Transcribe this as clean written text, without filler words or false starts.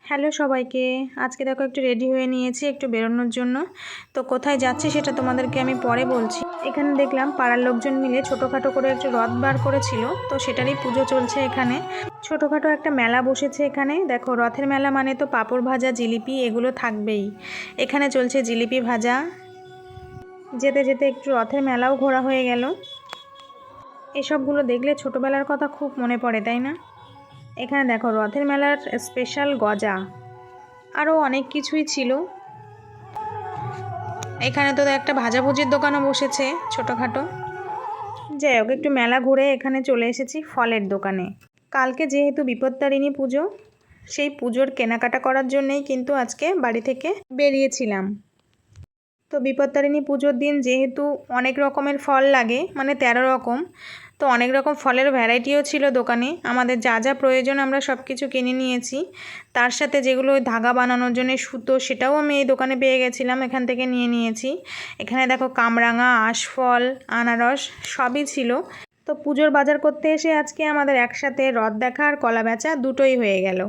Hello সবাইকে। আজকে দেখো একটু রেডি হয়ে নিয়েছি একটু বেরোনোর জন্য। তো কোথায় যাচ্ছি সেটা তোমাদেরকে আমি পরে বলছি। এখানে দেখলাম পাড়ার লোকজন মিলে ছোটোখাটো করে একটু রথ বার করেছিল, তো সেটারই পুজো চলছে এখানে। ছোটোখাটো একটা মেলা বসেছে এখানে। দেখো, রথের মেলা মানে তো পাঁপড় ভাজা, জিলিপি এগুলো থাকবেই। এখানে চলছে জিলিপি ভাজা। যেতে যেতে একটু রথের মেলাও ঘোরা হয়ে গেল। এসবগুলো দেখলে ছোটোবেলার কথা খুব মনে পড়ে, তাই না? এখানে দেখো রথের মেলার স্পেশাল গজা, আরও অনেক কিছুই ছিল। এখানে তো একটা ভাজাভুজির দোকানও বসেছে ছোটোখাটো। যাই হোক, একটু মেলা ঘুরে এখানে চলে এসেছি ফলের দোকানে। কালকে যেহেতু বিপত্তারিণী পুজো, সেই পুজোর কেনাকাটা করার জন্যেই কিন্তু আজকে বাড়ি থেকে বেরিয়েছিলাম। তো বিপত্তারিণী পুজোর দিন যেহেতু অনেক রকমের ফল লাগে, মানে 13 রকম, তো অনেক রকম ফলের ভ্যারাইটিও ছিল দোকানে। আমাদের যা যা প্রয়োজন আমরা সব কিছু কিনে নিয়েছি। তার সাথে যেগুলো ধাগা বানানোর জন্য সুতো, সেটাও আমি এই দোকানে পেয়ে গেছিলাম, এখান থেকে নিয়ে নিয়েছি। এখানে দেখো কামরাঙা, আশফল, আনারস সবই ছিল। তো পুজোর বাজার করতে এসে আজকে আমাদের একসাথে রথ দেখা আর কলা বেচা দুটোই হয়ে গেল।